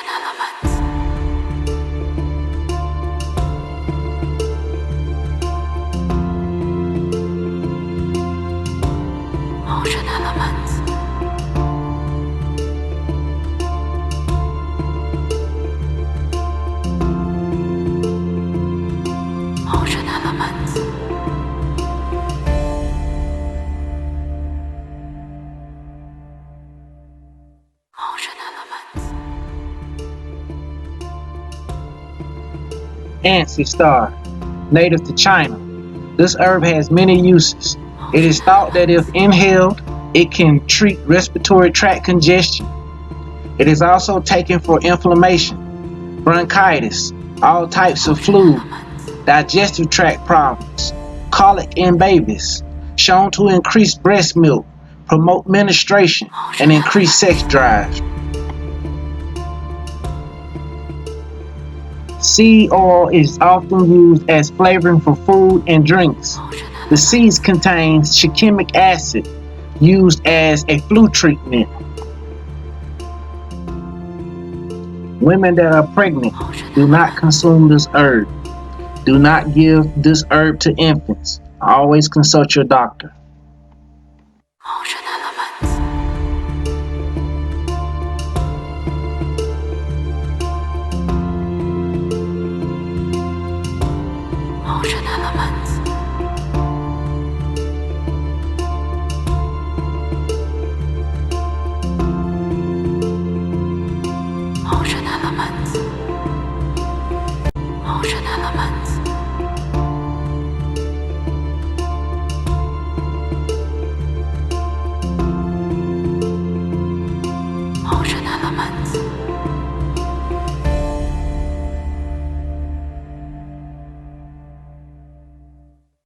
elements. Motion elements. Motion elements. Motion elements. Anise Star, native to China. This herb has many uses. It is thought that if inhaled, it can treat respiratory tract congestion. It is also taken for inflammation, bronchitis, all types of flu, digestive tract problems, colic in babies, shown to increase breast milk, promote menstruation, and increase sex drive. Seed oil is often used as flavoring for food and drinks. The seeds contain shikimic acid, used as a flu treatment. Women that are pregnant do not consume this herb. Do not give this herb to infants. Always consult your doctor. Motion elements. Motion elements. Motion elements. Motion elements.